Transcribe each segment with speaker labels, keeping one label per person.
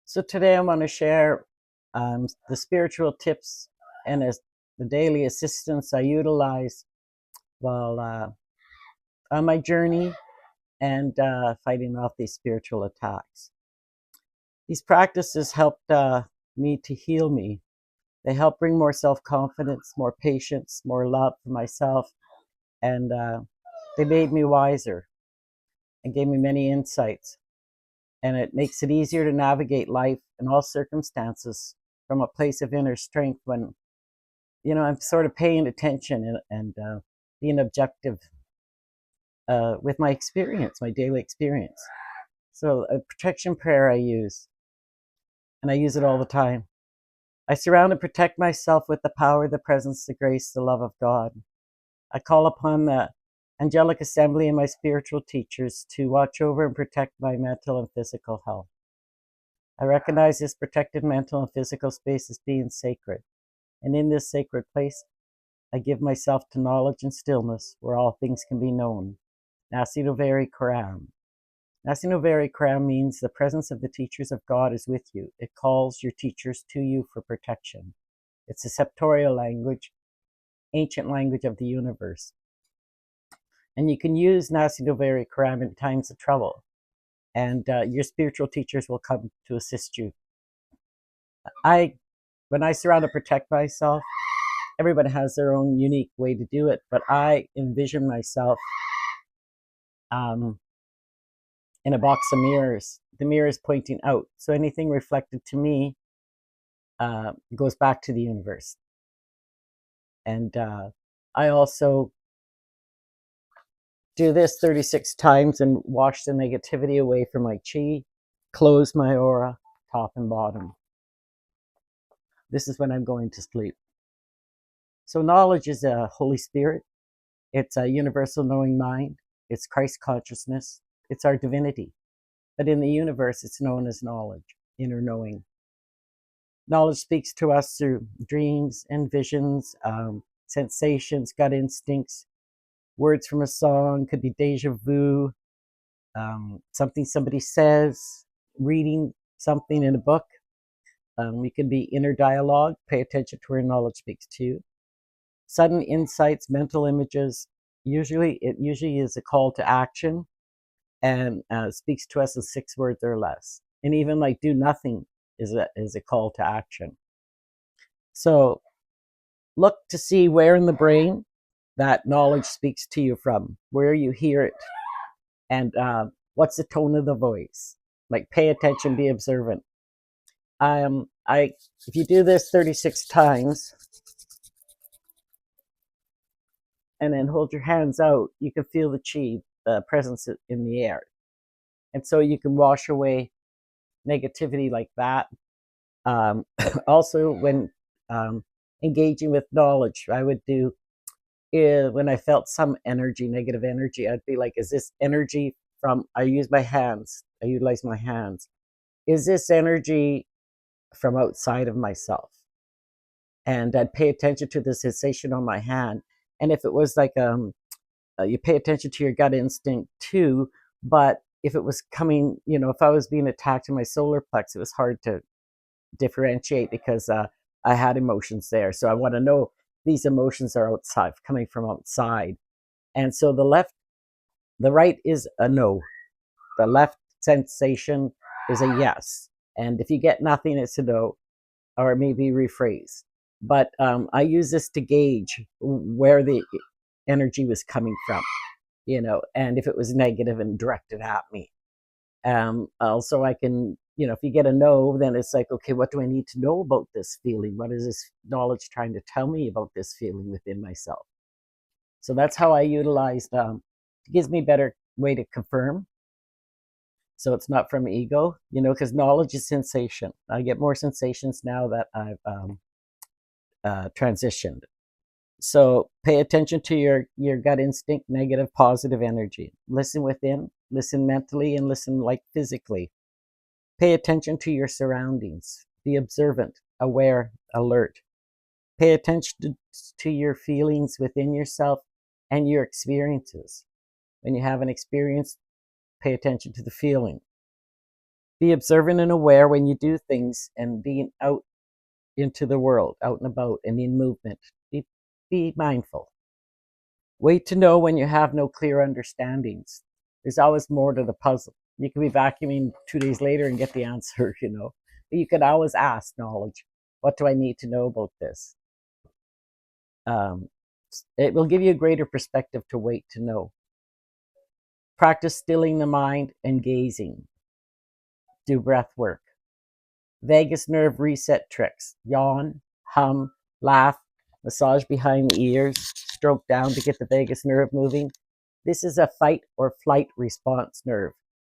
Speaker 1: So today I want to share the spiritual tips and the daily assistance I utilize while on my journey and fighting off these spiritual attacks. These practices helped me to heal me. They help bring more self-confidence, more patience, more love for myself, and they made me wiser and gave me many insights. And it makes it easier to navigate life in all circumstances from a place of inner strength when I'm sort of paying attention and being objective with my experience, my daily experience. So a protection prayer I use, and I use it all the time. I surround and protect myself with the power, the presence, the grace, the love of God. I call upon the angelic assembly and my spiritual teachers to watch over and protect my mental and physical health. I recognize this protected mental and physical space as being sacred. And in this sacred place, I give myself to knowledge and stillness where all things can be known. Nasi Noveri Karam. Nasi Noveri Karam means the presence of the teachers of God is with you. It calls your teachers to you for protection. It's a septorial language, ancient language of the universe. And you can use Nasi Noveri Karam in times of trouble. And your spiritual teachers will come to assist you. When I surround and protect myself, everybody has their own unique way to do it, but I envision myself in a box of mirrors. The mirrors pointing out, so anything reflected to me goes back to the universe. And I also do this 36 times and wash the negativity away from my chi, close my aura, top and bottom. This is when I'm going to sleep. So knowledge is a Holy Spirit. It's a universal knowing mind. It's Christ consciousness. It's our divinity. But in the universe, it's known as knowledge, inner knowing. Knowledge speaks to us through dreams and visions, sensations, gut instincts, words from a song, could be deja vu, something somebody says, reading something in a book. It could be inner dialogue. Pay attention to where knowledge speaks to you. Sudden insights, mental images. It usually is a call to action and speaks to us in 6 words or less. And even like do nothing is a call to action. So look to see where in the brain that knowledge speaks to you from, where you hear it, and what's the tone of the voice. Like pay attention, be observant. If you do this 36 times and then hold your hands out, you can feel the chi, the presence in the air. And so you can wash away negativity like that. Also, when engaging with knowledge, I would do, when I felt some energy, negative energy, I'd be like, is this energy I utilize my hands. Is this energy from outside of myself? And I'd pay attention to the sensation on my hand. And if it was like, you pay attention to your gut instinct too, but if it was coming, if I was being attacked in my solar plex, it was hard to differentiate because I had emotions there. So I want to know these emotions are outside, coming from outside. And so the right is a no. The left sensation is a yes. And if you get nothing, it's a no, or maybe rephrase. But I use this to gauge where the energy was coming from, and if it was negative and directed at me. Also, I can, if you get a no, then it's like, okay, what do I need to know about this feeling? What is this knowledge trying to tell me about this feeling within myself? So that's how I utilized, it gives me a better way to confirm. So it's not from ego, because knowledge is sensation. I get more sensations now that I've transitioned. So pay attention to your gut instinct, negative, positive energy. Listen within, listen mentally, and listen like physically. Pay attention to your surroundings. Be observant, aware, alert. Pay attention to your feelings within yourself and your experiences. When you have an experience, pay attention to the feeling. Be observant and aware when you do things, and being out into the world, out and about and in movement. Be mindful. Wait to know when you have no clear understandings. There's always more to the puzzle. You can be vacuuming 2 days later and get the answer, But you can always ask knowledge. What do I need to know about this? Um, it will give you a greater perspective to wait to know. Practice stilling the mind and gazing. Do breath work. Vagus nerve reset tricks. Yawn, hum, laugh, massage behind the ears, stroke down to get the vagus nerve moving. This is a fight or flight response nerve.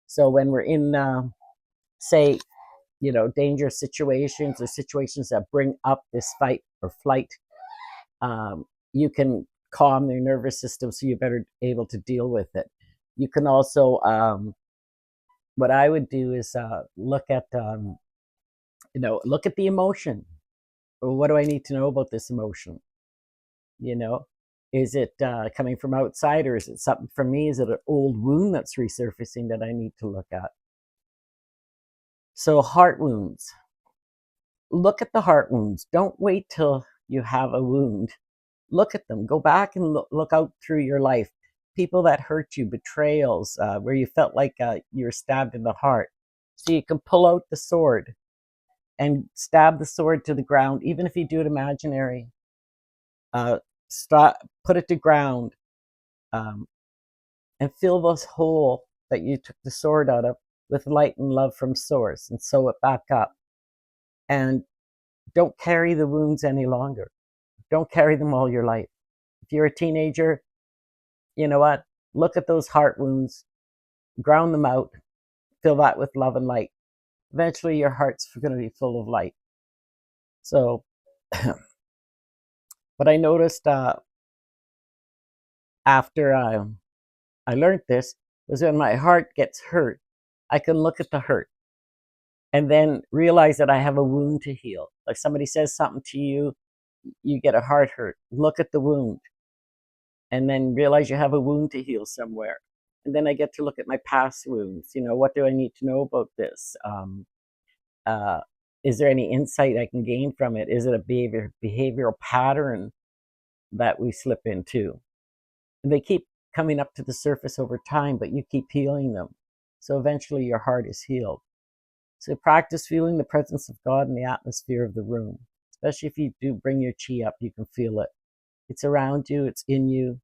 Speaker 1: So when we're in, say, dangerous situations or situations that bring up this fight or flight, you can calm their nervous system so you're better able to deal with it. You can also, what I would do is look at the emotion. What do I need to know about this emotion? Is it coming from outside, or is it something from me? Is it an old wound that's resurfacing that I need to look at? So heart wounds. Look at the heart wounds. Don't wait till you have a wound. Look at them. Go back and look out through your life. People that hurt you, betrayals, where you felt like you were stabbed in the heart. So you can pull out the sword and stab the sword to the ground, even if you do it imaginary. Put it to ground, and fill this hole that you took the sword out of with light and love from source, and sew it back up. And don't carry the wounds any longer. Don't carry them all your life. If you're a teenager, you know what? Look at those heart wounds, ground them out, fill that with love and light. Eventually, your heart's going to be full of light. So, what I noticed after I learned this was when my heart gets hurt, I can look at the hurt and then realize that I have a wound to heal. Like somebody says something to you, you get a heart hurt. Look at the wound and then realize you have a wound to heal somewhere. And then I get to look at my past wounds. What do I need to know about this? Uh, is there any insight I can gain from it? Is it a behavioral pattern that we slip into? And they keep coming up to the surface over time, but you keep healing them. So eventually your heart is healed. So practice feeling the presence of God in the atmosphere of the room. Especially if you do bring your chi up, you can feel it. It's around you, it's in you.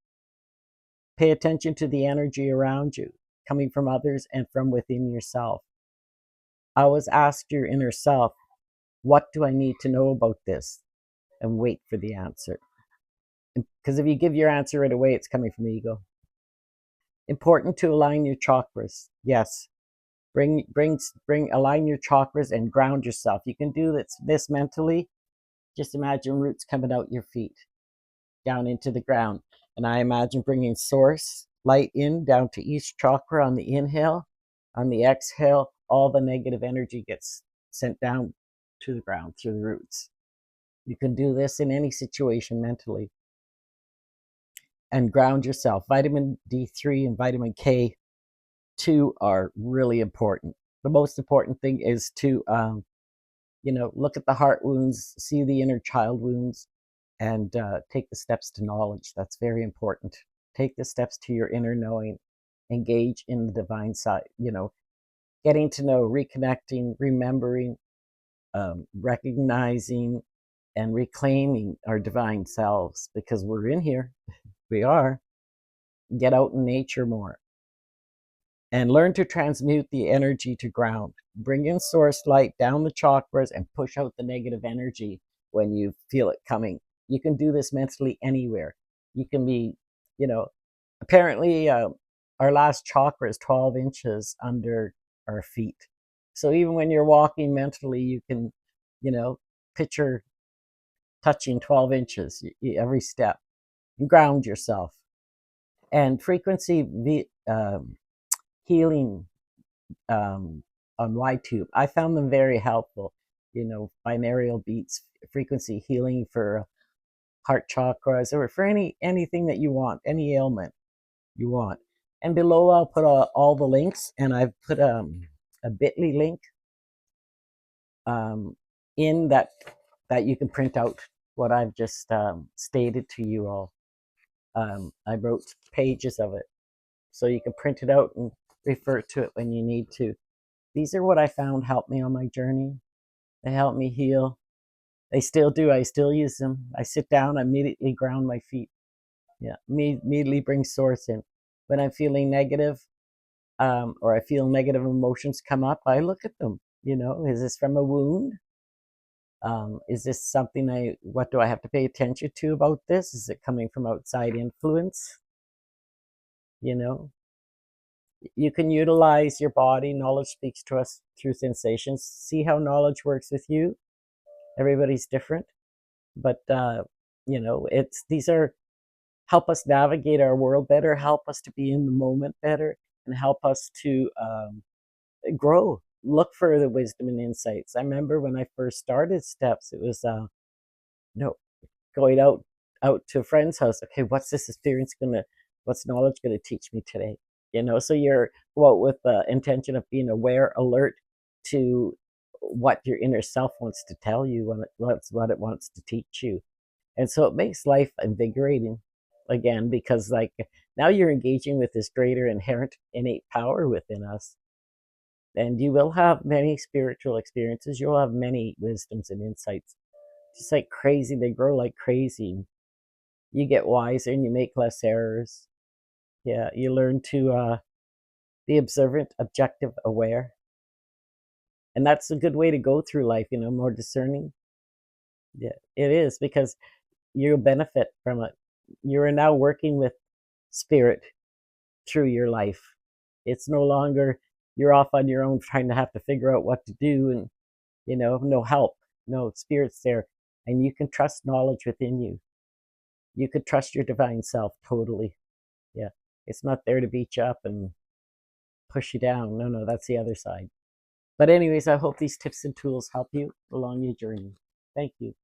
Speaker 1: Pay attention to the energy around you, coming from others and from within yourself. Always ask your inner self, what do I need to know about this? And wait for the answer. Because if you give your answer right away, it's coming from ego. Important to align your chakras. Yes. Align your chakras and ground yourself. You can do this mentally. Just imagine roots coming out your feet, down into the ground. And I imagine bringing source light in down to each chakra on the inhale. On the exhale, all the negative energy gets sent down to the ground through the roots. You can do this in any situation mentally. And ground yourself. Vitamin D3 and vitamin K2 are really important. The most important thing is to, look at the heart wounds, see the inner child wounds, and take the steps to knowledge. That's very important. Take the steps to your inner knowing. Engage in the divine side, getting to know, reconnecting, remembering, recognizing, and reclaiming our divine selves, because we're in here. We are. Get out in nature more. And learn to transmute the energy to ground. Bring in source light down the chakras and push out the negative energy when you feel it coming. You can do this mentally anywhere. You can be, apparently our last chakra is 12 inches under our feet. So even when you're walking mentally, you can, picture touching 12 inches every step. And ground yourself. And frequency healing on YTube. I found them very helpful. Binaural beats, frequency healing for heart chakras, or for anything that you want, any ailment you want. And below I'll put all the links, and I've put a bit.ly link in that you can print out what I've just stated to you all. I wrote pages of it, so you can print it out and refer to it when you need to. These are what I found helped me on my journey. They helped me heal. They still do. I still use them. I sit down, I immediately ground my feet. Yeah, immediately bring source in. When I'm feeling negative, or I feel negative emotions come up, I look at them. Is this from a wound? Is this something what do I have to pay attention to about this? Is it coming from outside influence? You know, you can utilize your body. Knowledge speaks to us through sensations. See how knowledge works with you. Everybody's different, but these are help us navigate our world better, help us to be in the moment better, and help us to grow. Look for the wisdom and insights. I remember when I first started steps, it was going out to a friend's house. Okay, what's knowledge gonna teach me today? So you're go out with the intention of being aware, alert to what your inner self wants to tell you, what it wants to teach you. And so it makes life invigorating again, because like now you're engaging with this greater inherent innate power within us. And you will have many spiritual experiences. You'll have many wisdoms and insights. Just like crazy, they grow like crazy. You get wiser and you make less errors. Yeah, you learn to be observant, objective, aware. And that's a good way to go through life, more discerning. Yeah, it is, because you'll benefit from it. You are now working with spirit through your life. It's no longer you're off on your own trying to have to figure out what to do, and no help. No, spirit's there, and you can trust knowledge within you. You could trust your divine self totally. Yeah, it's not there to beat you up and push you down. No, that's the other side. But anyways, I hope these tips and tools help you along your journey. Thank you.